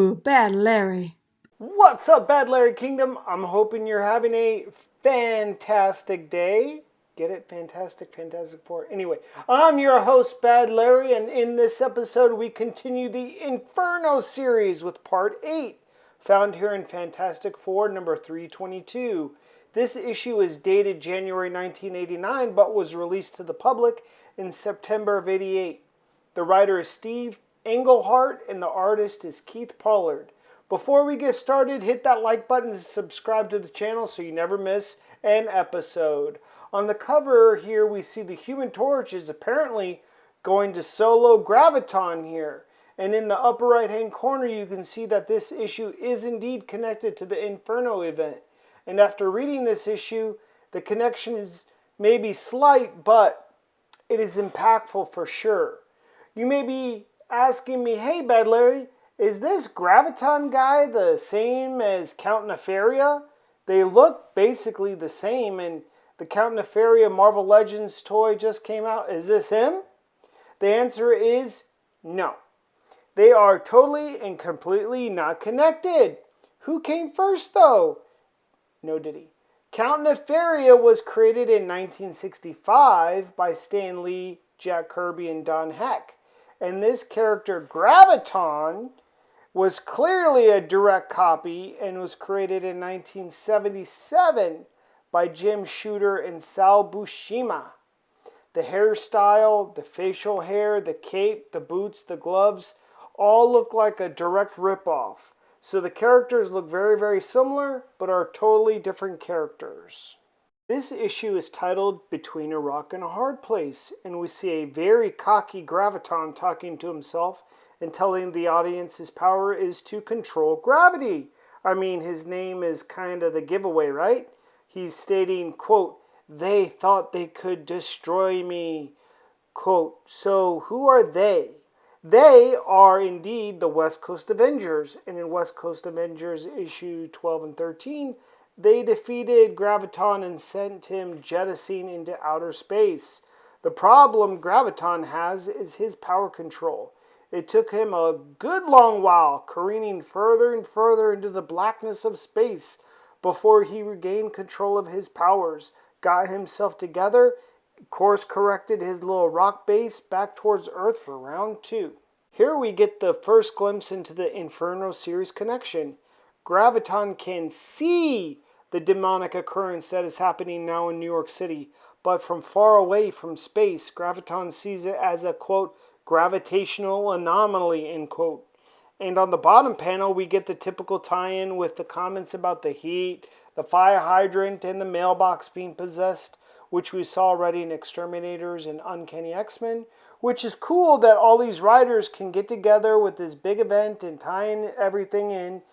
Ooh, Bad Larry. What's up, Bad Larry Kingdom? I'm hoping you're having a fantastic day. Get it? Fantastic, Fantastic Four. Anyway, I'm your host, Bad Larry, and in this episode, we continue the Inferno series with Part 8, found here in Fantastic Four number 322. This issue is dated January 1989, but was released to the public in September of 88. The writer is Steve Englehart, and the artist is Keith Pollard. Before we get started, hit that like button and subscribe to the channel so you never miss an episode. On the cover here, we see the Human Torch is apparently going to solo Graviton here. And in the upper right hand corner, you can see that this issue is indeed connected to the Inferno event. And after reading this issue, the connection is maybe slight, but it is impactful for sure. You may be asking me, hey, Bad Larry, is this Graviton guy the same as Count Nefaria? They look basically the same, and the Count Nefaria Marvel Legends toy just came out. Is this him? The answer is no. They are totally and completely not connected. Who came first, though? No diddy. Count Nefaria was created in 1965 by Stan Lee, Jack Kirby, and Don Heck. And this character, Graviton, was clearly a direct copy and was created in 1977 by Jim Shooter and Sal Buscema. The hairstyle, the facial hair, the cape, the boots, the gloves, all look like a direct ripoff. So the characters look very, very similar, but are totally different characters. This issue is titled Between a Rock and a Hard Place, and we see a very cocky Graviton talking to himself and telling the audience his power is to control gravity. I mean, his name is kind of the giveaway, right? He's stating, quote, they thought they could destroy me, quote, so who are they? They are indeed the West Coast Avengers, and in West Coast Avengers issue 12 and 13, they defeated Graviton and sent him jettisoning into outer space. The problem Graviton has is his power control. It took him a good long while, careening further and further into the blackness of space before he regained control of his powers, got himself together, course corrected his little rock base back towards Earth for round 2. Here we get the first glimpse into the Inferno series connection. Graviton can see the demonic occurrence that is happening now in New York City, but from far away from space, Graviton sees it as a, quote, gravitational anomaly, end quote. And on the bottom panel, we get the typical tie-in with the comments about the heat, the fire hydrant, and the mailbox being possessed, which we saw already in Exterminators and Uncanny X-Men, which is cool that all these writers can get together with this big event and tying everything in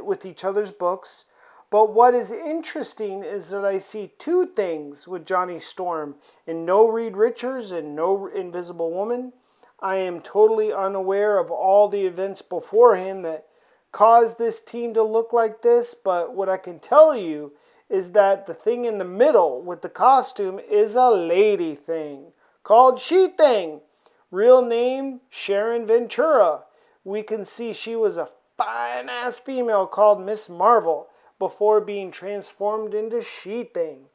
with each other's books. But what is interesting is that I see two things with Johnny Storm, and no Reed Richards and no Invisible Woman. I am totally unaware of all the events before him that caused this team to look like this, but what I can tell you is that the thing in the middle with the costume is a lady thing called She Thing. Real name, Sharon Ventura. We can see she was a fine-ass female called Miss Marvel before being transformed into She Thing,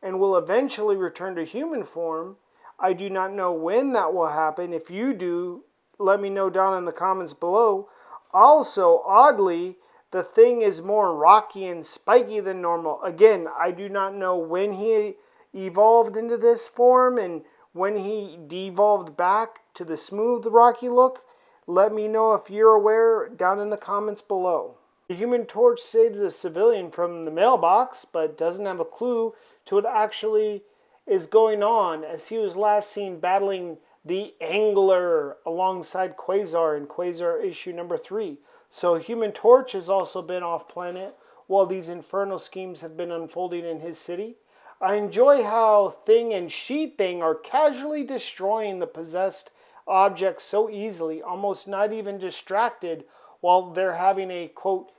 and will eventually return to human form. I do not know when that will happen. If you do, let me know down in the comments below. Also, oddly, the Thing is more rocky and spiky than normal. Again, I do not know when he evolved into this form and when he devolved back to the smooth, rocky look. Let me know if you're aware down in the comments below. The Human Torch saves a civilian from the mailbox, but doesn't have a clue to what actually is going on, as he was last seen battling the Angler alongside Quasar in Quasar issue number 3. So Human Torch has also been off planet while these Inferno schemes have been unfolding in his city. I enjoy how Thing and She Thing are casually destroying the possessed objects so easily, almost not even distracted, while they're having a, quote,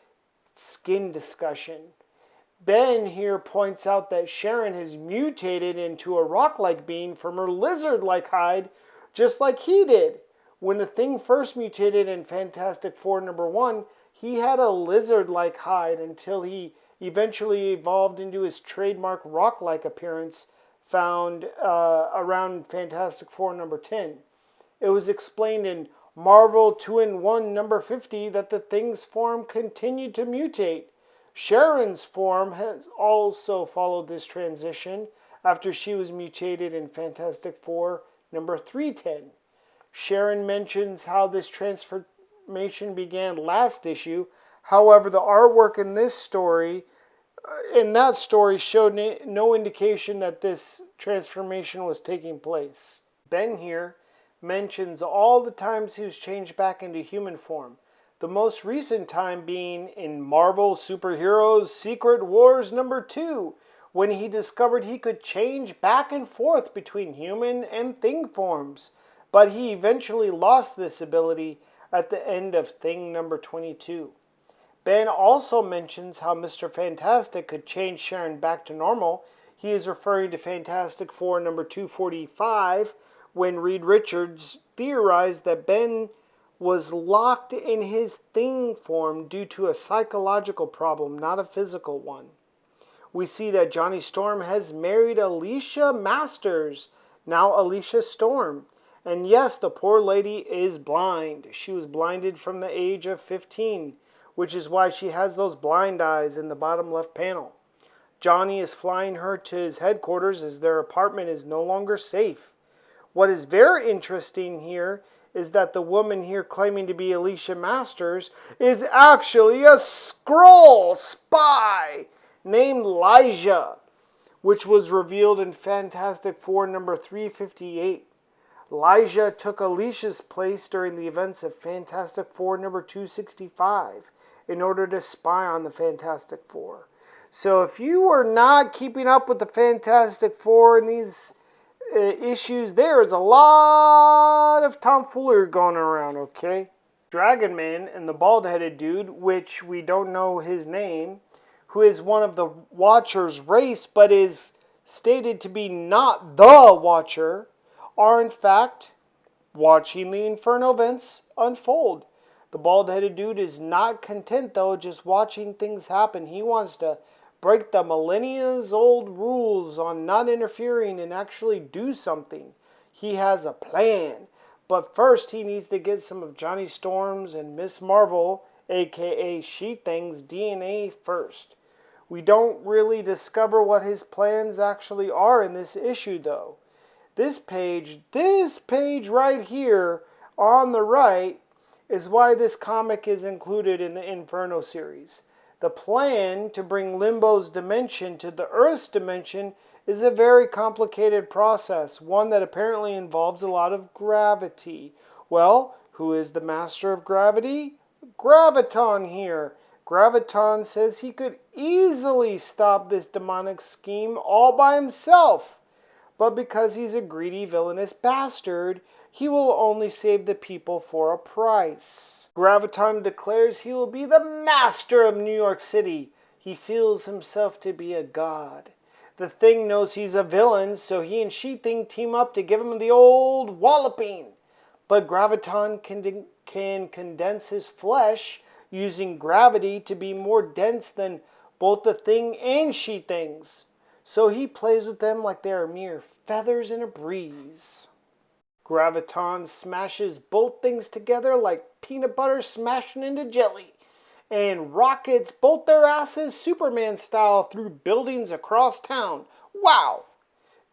skin discussion. Ben here points out that Sharon has mutated into a rock-like being from her lizard-like hide, just like he did. When the Thing first mutated in Fantastic Four number 1, He had a lizard-like hide until he eventually evolved into his trademark rock-like appearance found around Fantastic Four number 10. It was explained in Marvel 2-in-1 number 50 that the Thing's form continued to mutate. Sharon's form has also followed this transition after she was mutated in Fantastic Four number 310. Sharon mentions how this transformation began last issue. However, the artwork in that story showed no indication that this transformation was taking place. Ben here mentions all the times he was changed back into human form. The most recent time being in Marvel Superheroes Secret Wars number 2, when he discovered he could change back and forth between human and Thing forms. But he eventually lost this ability at the end of Thing number 22. Ben also mentions how Mr. Fantastic could change Sharon back to normal. He is referring to Fantastic Four number 245, when Reed Richards theorized that Ben was locked in his Thing form due to a psychological problem, not a physical one. We see that Johnny Storm has married Alicia Masters, now Alicia Storm. And yes, the poor lady is blind. She was blinded from the age of 15, which is why she has those blind eyes in the bottom left panel. Johnny is flying her to his headquarters as their apartment is no longer safe. What is very interesting here is that the woman here claiming to be Alicia Masters is actually a Skrull spy named Lyja, which was revealed in Fantastic Four number 358. Lyja took Alicia's place during the events of Fantastic Four number 265 in order to spy on the Fantastic Four. So if you are not keeping up with the Fantastic Four in these issues, there is a lot of tomfoolery going around, okay? Dragon Man and the bald-headed dude, which we don't know his name, who is one of the Watcher's race but is stated to be not the Watcher, are in fact watching the Inferno events unfold. The bald-headed dude is not content though just watching things happen. He wants to break the millennia-old rules on not interfering and actually do something. He has a plan. But first he needs to get some of Johnny Storm's and Miss Marvel, aka She-Thing's DNA first. We don't really discover what his plans actually are in this issue though. This page right here on the right is why this comic is included in the Inferno series. The plan to bring Limbo's dimension to the Earth's dimension is a very complicated process, one that apparently involves a lot of gravity. Well, who is the master of gravity? Graviton here. Graviton says he could easily stop this demonic scheme all by himself. But because he's a greedy, villainous bastard, he will only save the people for a price. Graviton declares he will be the master of New York City. He feels himself to be a god. The Thing knows he's a villain, so he and She-Thing team up to give him the old walloping. But Graviton can condense his flesh using gravity to be more dense than both the Thing and She-Thing's. So he plays with them like they are mere feathers in a breeze. Graviton smashes both things together like peanut butter smashing into jelly, and rockets both their asses Superman style through buildings across town. Wow!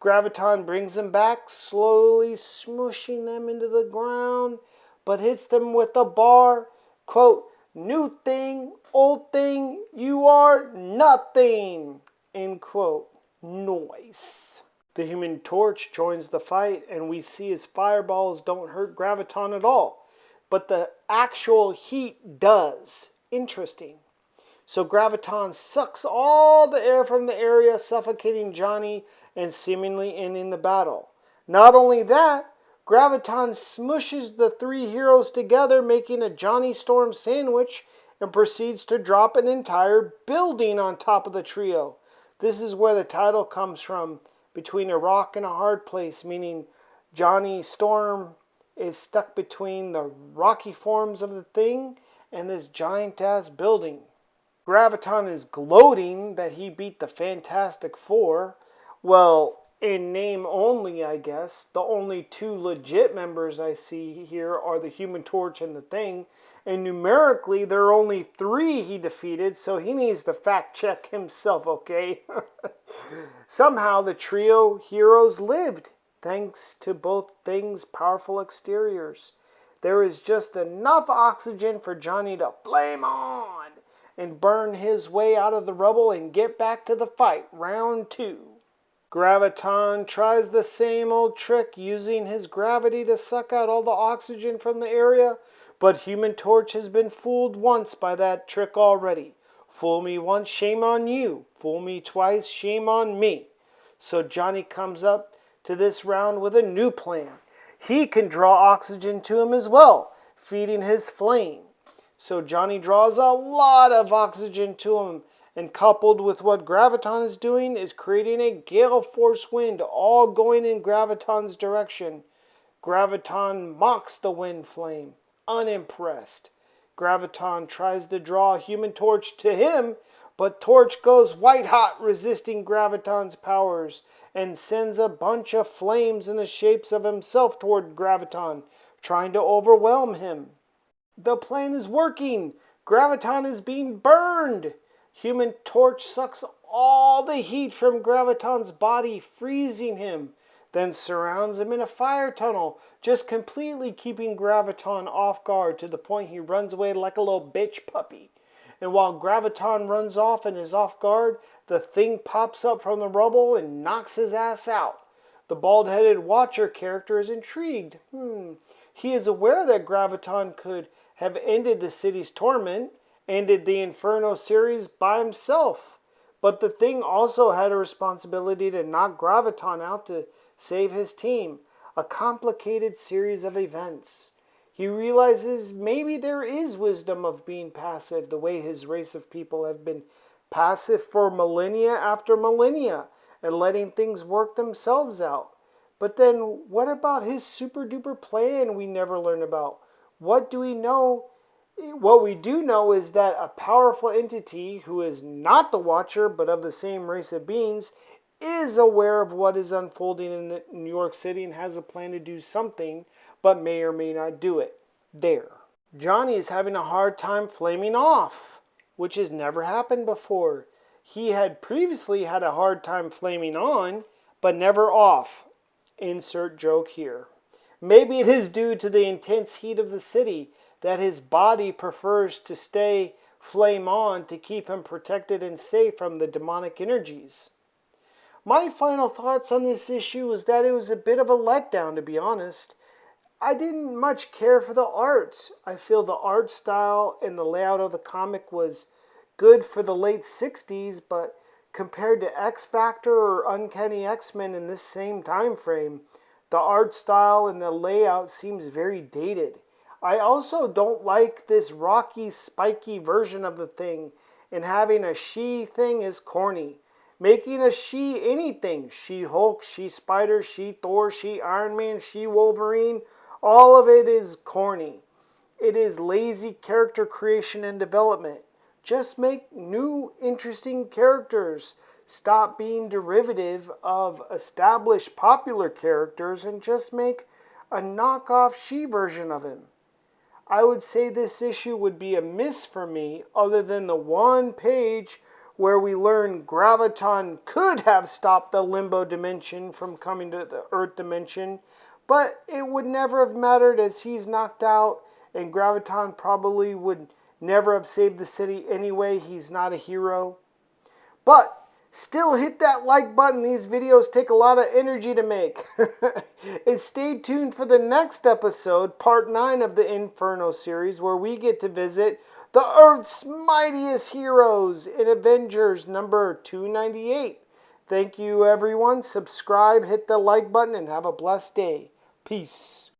Graviton brings them back, slowly smushing them into the ground, but hits them with a bar. Quote, "New thing, old thing, you are nothing." End quote. Noise. The Human Torch joins the fight, and we see his fireballs don't hurt Graviton at all. But the actual heat does. Interesting. So Graviton sucks all the air from the area, suffocating Johnny and seemingly ending the battle. Not only that, Graviton smushes the three heroes together, making a Johnny Storm sandwich, and proceeds to drop an entire building on top of the trio. This is where the title comes from, between a rock and a hard place, meaning Johnny Storm is stuck between the rocky forms of the Thing and this giant-ass building. Graviton is gloating that he beat the Fantastic Four. Well, in name only, I guess. The only two legit members I see here are the Human Torch and the Thing. And numerically, there are only 3 he defeated, so he needs to fact check himself, okay? Somehow the trio heroes lived, thanks to both Thing's powerful exteriors. There is just enough oxygen for Johnny to flame on and burn his way out of the rubble and get back to the fight. Round 2. Graviton tries the same old trick, using his gravity to suck out all the oxygen from the area, but Human Torch has been fooled once by that trick already. Fool me once, shame on you. Fool me twice, shame on me. So Johnny comes up to this round with a new plan. He can draw oxygen to him as well, feeding his flame. So Johnny draws a lot of oxygen to him, and coupled with what Graviton is doing is creating a gale force wind, all going in Graviton's direction. Graviton mocks the wind flame, unimpressed. Graviton tries to draw a Human Torch to him, but Torch goes white hot, resisting Graviton's powers, and sends a bunch of flames in the shapes of himself toward Graviton, trying to overwhelm him. The plan is working. Graviton is being burned. Human Torch sucks all the heat from Graviton's body, freezing him, then surrounds him in a fire tunnel, just completely keeping Graviton off guard to the point he runs away like a little bitch puppy. And while Graviton runs off and is off guard, the Thing pops up from the rubble and knocks his ass out. The bald-headed Watcher character is intrigued. He is aware that Graviton could have ended the city's torment, ended the Inferno series by himself. But the Thing also had a responsibility to knock Graviton out to save his team. A complicated series of events. He realizes maybe there is wisdom of being passive, the way his race of people have been passive for millennia after millennia, and letting things work themselves out. But then, what about his super-duper plan we never learn about? What do we know? What we do know is that a powerful entity, who is not the Watcher, but of the same race of beings, is aware of what is unfolding in New York City and has a plan to do something, but may or may not do it. There. Johnny is having a hard time flaming off, which has never happened before. He had previously had a hard time flaming on, but never off. Insert joke here. Maybe it is due to the intense heat of the city that his body prefers to stay flame on to keep him protected and safe from the demonic energies. My final thoughts on this issue is that it was a bit of a letdown, to be honest. I didn't much care for the art. I feel the art style and the layout of the comic was good for the late 60s, but compared to X Factor or Uncanny X-Men in this same time frame, the art style and the layout seems very dated. I also don't like this rocky, spiky version of the Thing, and having a she thing is corny. Making a she anything, She-Hulk, She-Spider, She-Thor, She-Iron Man, She-Wolverine, all of it is corny. It is lazy character creation and development. Just make new, interesting characters. Stop being derivative of established popular characters and just make a knockoff She version of him. I would say this issue would be a miss for me, other than the one page where we learn Graviton could have stopped the limbo dimension from coming to the Earth dimension, but it would never have mattered as he's knocked out, and Graviton probably would never have saved the city anyway. He's not a hero. But still hit that like button. These videos take a lot of energy to make. And stay tuned for the next episode, part 9 of the Inferno series, where we get to visit the Earth's mightiest heroes in Avengers number 298. Thank you, everyone. Subscribe, hit the like button, and have a blessed day. Peace.